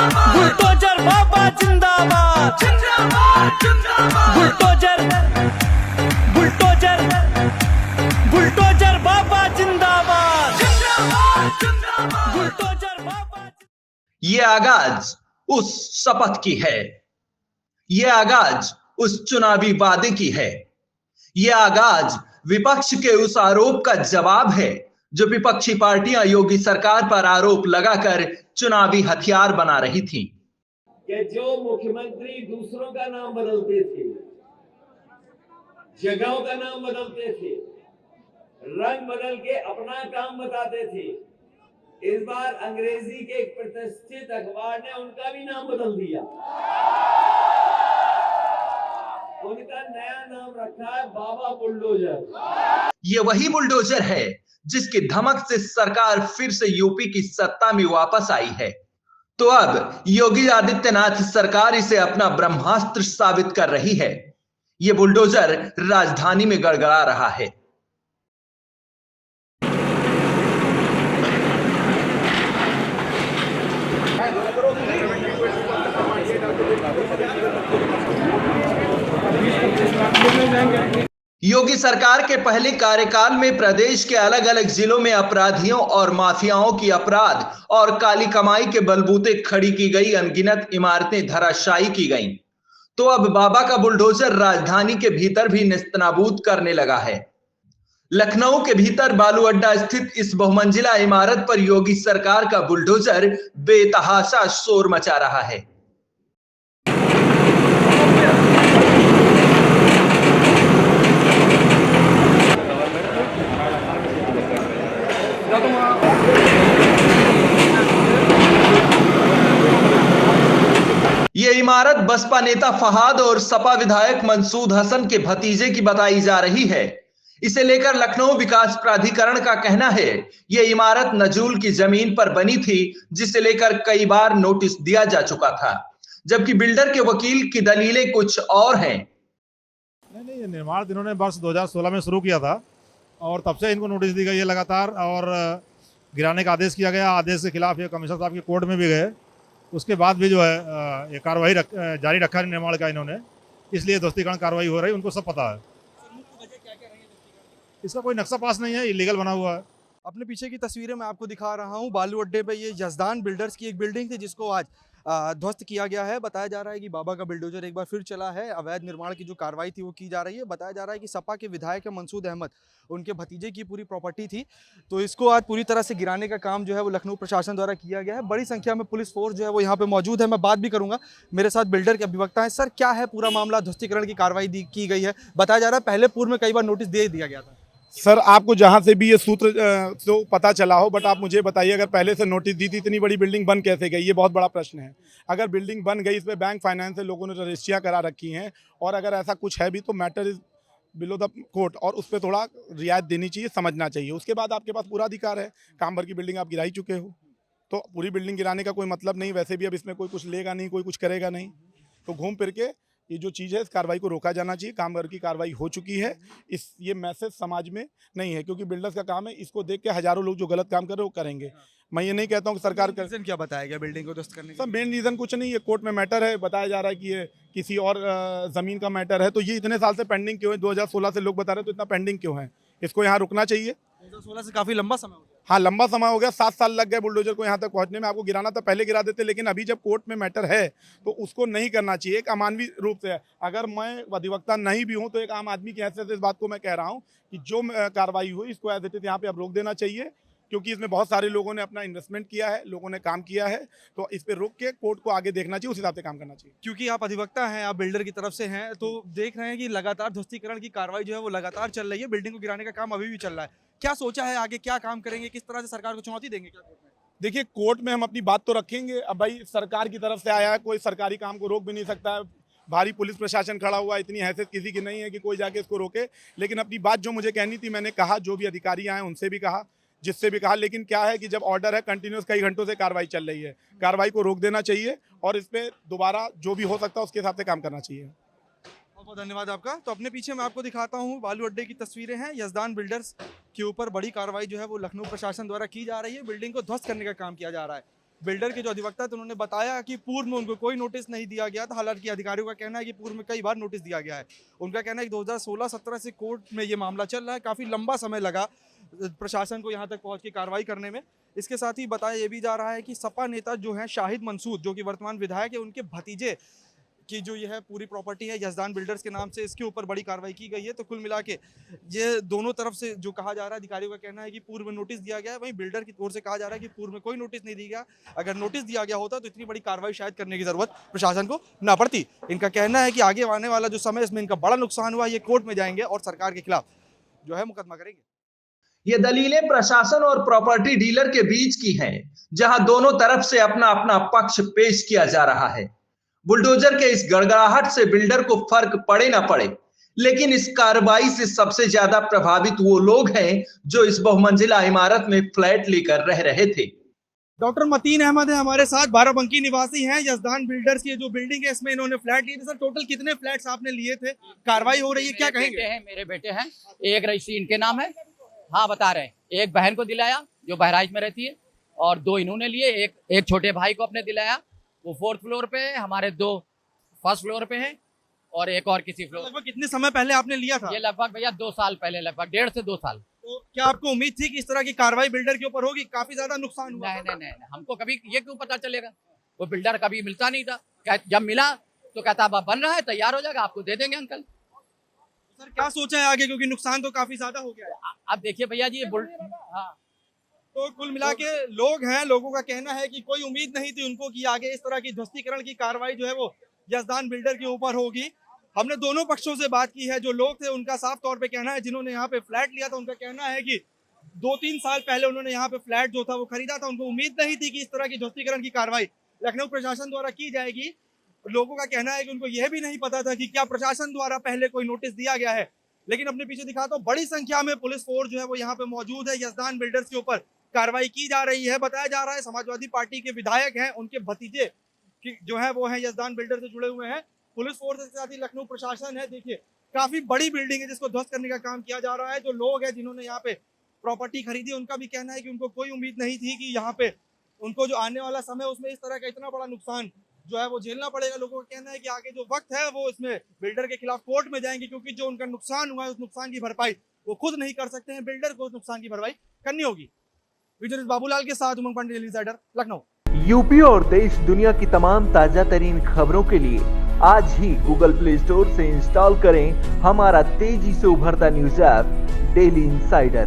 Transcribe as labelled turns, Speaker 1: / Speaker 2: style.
Speaker 1: Bulldozer बाबा जिंदाबाद, bulldozer bulldozer bulldozer बाबा जिंदाबाद, bulldozer बाबा।
Speaker 2: ये आगाज उस शपथ की है, ये आगाज उस चुनावी वादे की है, ये आगाज विपक्ष के उस आरोप का जवाब है जो विपक्षी पार्टियां योगी सरकार पर आरोप लगाकर चुनावी हथियार बना रही थीं।
Speaker 3: कि जो मुख्यमंत्री दूसरों का नाम बदलते थे, जगहों का नाम बदलते थे, रंग बदल के अपना काम बताते थे, इस बार अंग्रेजी के एक प्रतिष्ठित अखबार ने उनका भी नाम बदल दिया। उनका नया नाम रखा है बाबा बुलडोजर।
Speaker 2: ये वही बुलडोजर है जिसकी धमक से सरकार फिर से यूपी की सत्ता में वापस आई है। तो अब योगी आदित्यनाथ सरकार इसे अपना ब्रह्मास्त्र साबित कर रही है। ये बुलडोजर राजधानी में गड़गड़ा रहा है। योगी सरकार के पहले कार्यकाल में प्रदेश के अलग अलग जिलों में अपराधियों और माफियाओं की अपराध और काली कमाई के बलबूते खड़ी की गई अनगिनत इमारतें धराशायी की गईं। तो अब बाबा का बुलडोजर राजधानी के भीतर भी नेस्तनाबूद करने लगा है। लखनऊ के भीतर बालू अड्डा स्थित इस बहुमंजिला इमारत पर योगी सरकार का बुलडोजर बेतहाशा शोर मचा रहा है। ये इमारत बसपा नेता फहाद और सपा विधायक मंसूद हसन के भतीजे की बताई जा रही है। इसे लेकर लखनऊ विकास प्राधिकरण का कहना है ये इमारत नजूल की जमीन पर बनी थी, जिसे लेकर कई बार नोटिस दिया जा चुका था, जबकि बिल्डर के वकील की दलीलें कुछ और हैं।
Speaker 4: नहीं, ये निर्माण इन्होंने वर्ष 2016 में शुरू किया था और तब से इनको नोटिस दी गई है लगातार, और गिराने का आदेश किया गया। आदेश के खिलाफ ये कमिश्नर साहब की कोर्ट में भी गए, उसके बाद भी जो है ये कार्रवाई जारी रखा है निर्माण का इन्होंने, इसलिए ध्वस्तीकरण कार्रवाई हो रही है। उनको सब पता है। इसका कोई नक्शा पास नहीं है, इलीगल बना हुआ है।
Speaker 5: अपने पीछे की तस्वीरें मैं आपको दिखा रहा हूं। बालू अड्डे पे ये यजदान बिल्डर्स की एक बिल्डिंग थी जिसको आज ध्वस्त किया गया है। बताया जा रहा है कि बाबा का बुलडोजर एक बार फिर चला है। अवैध निर्माण की जो कार्रवाई थी वो की जा रही है। बताया जा रहा है कि सपा के विधायक मंसूद अहमद, उनके भतीजे की पूरी प्रॉपर्टी थी, तो इसको आज पूरी तरह से गिराने का काम जो है वो लखनऊ प्रशासन द्वारा किया गया है। बड़ी संख्या में पुलिस फोर्स जो है वो यहाँ पे मौजूद है। मैं बात भी करूंगा, मेरे साथ बिल्डर के अभिवक्ता है। सर, क्या है पूरा मामला? ध्वस्तीकरण की कार्रवाई की गई है, बताया जा रहा है पहले पूर्व में कई बार नोटिस दे दिया गया था।
Speaker 4: सर, आपको जहां से भी ये सूत्र तो पता चला हो, बट आप मुझे बताइए, अगर पहले से नोटिस दी थी, इतनी बड़ी बिल्डिंग बन कैसे गई? ये बहुत बड़ा प्रश्न है। अगर बिल्डिंग बन गई, इस पर बैंक फाइनेंस से लोगों ने रजिस्ट्रियाँ करा रखी हैं, और अगर ऐसा कुछ है भी तो matter is below the court, और उस पर थोड़ा रियायत देनी चाहिए, समझना चाहिए। उसके बाद आपके पास पूरा अधिकार है। काम भर की बिल्डिंग आप गिरा ही चुके हो, तो पूरी बिल्डिंग गिराने का कोई मतलब नहीं। वैसे भी अब इसमें कोई कुछ लेगा नहीं, कोई कुछ करेगा नहीं, तो घूम फिर के ये जो चीज़ है इस कार्रवाई को रोका जाना चाहिए। काम भर की कार्रवाई हो चुकी है। ये मैसेज समाज में नहीं है, क्योंकि बिल्डर्स का काम है, इसको देख के हजारों लोग जो गलत काम कर रहे हैं वो करेंगे। मैं ये नहीं कहता हूँ कि सरकार का
Speaker 5: रीजन क्या बताया गया बिल्डिंग को ध्वस्त करने का?
Speaker 4: सर, मेन रीज़न कुछ नहीं, ये कोर्ट में मैटर है। बताया जा रहा है कि ये किसी और ज़मीन का मैटर है। तो ये इतने साल से पेंडिंग क्यों है? 2016 से लोग बता रहे हैं, तो इतना पेंडिंग क्यों है? इसको यहाँ रुकना चाहिए।
Speaker 5: 2016 से काफी लंबा समय हो गया।
Speaker 4: हाँ, लंबा समय हो गया। 7 साल लग गए बुलडोजर को यहाँ तक पहुँचने में। आपको गिराना था, पहले गिरा देते, लेकिन अभी जब कोर्ट में मैटर है तो उसको नहीं करना चाहिए। एक अमानवीय रूप से है। अगर मैं अधिवक्ता नहीं भी हूँ तो एक आम आदमी की हैसियत से इस बात को मैं कह रहा हूँ कि जो कार्रवाई हुई इसको एज इट इज यहाँ पे अब रोक देना चाहिए, क्योंकि इसमें बहुत सारे लोगों ने अपना इन्वेस्टमेंट किया है, लोगों ने काम किया है, तो इस पे रोक के कोर्ट को आगे देखना चाहिए, उस हिसाब से काम करना चाहिए।
Speaker 5: क्योंकि आप अधिवक्ता हैं, आप बिल्डर की तरफ से हैं, तो देख रहे हैं कि लगातार ध्वस्तीकरण की कार्रवाई जो है वो लगातार चल रही है। बिल्डिंग को गिराने का काम अभी भी चल रहा है। क्या सोचा है आगे, क्या काम करेंगे, किस तरह से सरकार को चुनौती देंगे? क्या कोर्ट में?
Speaker 4: देखिए, कोर्ट में हम अपनी बात तो रखेंगे। अब भाई सरकार की तरफ से आया है, कोई सरकारी काम को रोक भी नहीं सकता है। भारी पुलिस प्रशासन खड़ा हुआ, इतनी हैसियत किसी की नहीं है कि कोई जाके इसको रोके। लेकिन अपनी बात जो मुझे कहनी थी मैंने कहा, जो भी अधिकारी आए उनसे भी कहा, जिससे भी कहा। लेकिन क्या है कि जब ऑर्डर है, कंटिन्यूस कई घंटों से कार्रवाई चल रही है, कार्रवाई को रोक देना चाहिए और इस पर दोबारा जो भी हो सकता है उसके हिसाब से काम करना चाहिए।
Speaker 5: बहुत बहुत धन्यवाद आपका। तो अपने पीछे मैं आपको दिखाता हूँ बालू अड्डे की तस्वीरें हैं। यजदान बिल्डर्स के ऊपर बड़ी कार्रवाई जो है वो लखनऊ प्रशासन द्वारा की जा रही है। बिल्डिंग को ध्वस्त करने का काम किया जा रहा है। बिल्डर के जो अधिवक्ता थे उन्होंने बताया कि पूर्व में उनको कोई नोटिस नहीं दिया गया था। हालांकि अधिकारियों का कहना है कि पूर्व में कई बार नोटिस दिया गया है। उनका कहना है कि 2016-17 से कोर्ट में ये मामला चल रहा है, काफ़ी लंबा समय लगा प्रशासन को यहाँ तक पहुँच के कार्रवाई करने में। इसके साथ ही बताया ये भी जा रहा है कि सपा नेता जो हैं शाहिद मंसूर, जो कि वर्तमान विधायक है, उनके भतीजे की जो यह पूरी प्रॉपर्टी है यजदान बिल्डर्स के नाम से, इसके ऊपर बड़ी कार्रवाई की गई है। तो कुल मिला के ये दोनों तरफ से जो कहा जा रहा है, अधिकारियों का कहना है कि पूर्व में नोटिस दिया गया है, वहीं बिल्डर की ओर से कहा जा रहा है कि पूर्व में कोई नोटिस नहीं दिया गया। अगर नोटिस दिया गया होता तो इतनी बड़ी कार्रवाई शायद करने की जरूरत प्रशासन को ना पड़ती। इनका कहना है कि आगे आने वाला जो समय इसमें इनका बड़ा नुकसान हुआ, ये कोर्ट में जाएंगे और सरकार के खिलाफ जो है मुकदमा करेंगे।
Speaker 2: ये दलीलें प्रशासन और प्रॉपर्टी डीलर के बीच की हैं, जहां दोनों तरफ से अपना अपना पक्ष पेश किया जा रहा है। बुलडोजर के इस गड़गड़ाहट से बिल्डर को फर्क पड़े ना पड़े, लेकिन इस कार्रवाई से सबसे ज्यादा प्रभावित वो लोग हैं जो इस बहुमंजिला इमारत में फ्लैट लेकर रह रहे थे।
Speaker 5: डॉक्टर मतीन अहमद है हमारे साथ, बाराबंकी निवासी हैं। यजदान बिल्डर्स की जो बिल्डिंग है इसमें इन्होंने फ्लैट लिए थे। सर, टोटल कितने फ्लैट्स आपने लिए थे? कार्रवाई हो रही है, क्या कहेंगे?
Speaker 6: मेरे बेटे हैं, एक रजिस्ट्री इनके नाम है। हाँ, बता रहे हैं। एक बहन को दिलाया जो बहराइच में रहती है, और 2 इन्होंने लिए। एक छोटे भाई को अपने दिलाया, वो 4th फ्लोर पे है, हमारे 2 1st फ्लोर पे हैं, और एक और किसी फ्लोर।
Speaker 5: लगभग कितने समय पहले आपने लिया था?
Speaker 6: ये लगभग भैया 2 साल पहले, लगभग 1.5 से 2 साल।
Speaker 5: तो क्या आपको उम्मीद थी कि इस तरह की कार्रवाई बिल्डर के ऊपर होगी? काफी ज्यादा नुकसान हुआ।
Speaker 6: नहीं, हमको कभी ये क्यों पता चलेगा? वो बिल्डर कभी मिलता नहीं था। जब मिला तो कहता अब बन रहा है, तैयार हो जाएगा, आपको दे देंगे अंकल।
Speaker 5: सर, क्या सोचा है आगे, क्योंकि नुकसान तो काफी ज्यादा हो गया है।
Speaker 6: अब देखिए भैया जी, हाँ,
Speaker 5: तो कुल मिला के लोग हैं, लोगों का कहना है कि कोई उम्मीद नहीं थी उनको कि आगे इस तरह की ध्वस्तीकरण की कार्रवाई जो है वो यजदान बिल्डर के ऊपर होगी। हमने दोनों पक्षों से बात की है। जो लोग थे उनका साफ तौर पे कहना है, जिन्होंने यहाँ पे फ्लैट लिया था, उनका कहना है कि 2-3 साल पहले उन्होंने यहाँ पे फ्लैट जो था वो खरीदा था। उनको उम्मीद नहीं थी कि इस तरह की ध्वस्तीकरण की कार्रवाई लखनऊ प्रशासन द्वारा की जाएगी। लोगों का कहना है कि उनको यह भी नहीं पता था कि क्या प्रशासन द्वारा पहले कोई नोटिस दिया गया है। लेकिन अपने पीछे दिखाता हूं, बड़ी संख्या में पुलिस फोर्स जो है वो यहाँ पे मौजूद है। यजदान बिल्डर्स के ऊपर कार्रवाई की जा रही है। बताया जा रहा है समाजवादी पार्टी के विधायक हैं, उनके भतीजे जो है वो है यजदान बिल्डर से जुड़े हुए हैं। पुलिस फोर्स के साथ ही लखनऊ प्रशासन है। देखिए, काफी बड़ी बिल्डिंग है जिसको ध्वस्त करने का काम किया जा रहा है। जो लोग हैं जिन्होंने यहाँ पे प्रॉपर्टी खरीदी, उनका भी कहना है कि उनको कोई उम्मीद नहीं थी कि यहाँ पे उनको जो आने वाला समय उसमें इस तरह का इतना बड़ा नुकसान जो है वो झेलना पड़ेगा। लोगों का कहना है कि आगे जो वक्त है वो इसमें बिल्डर के खिलाफ कोर्ट में जाएंगे, क्योंकि जो उनका नुकसान हुआ है उस नुकसान की भरपाई वो खुद नहीं कर सकते हैं, बिल्डर को उस नुकसान की भरपाई करनी होगी। वीडियो बाबूलाल के साथ Umang Pandey, daily insider, Lucknow.
Speaker 7: UP और देश दुनिया की तमाम ताजा तरीन खबरों के लिए आज ही गूगल प्ले स्टोर से इंस्टॉल करें हमारा तेजी से उभरता न्यूज ऐप डेली इंसाइडर।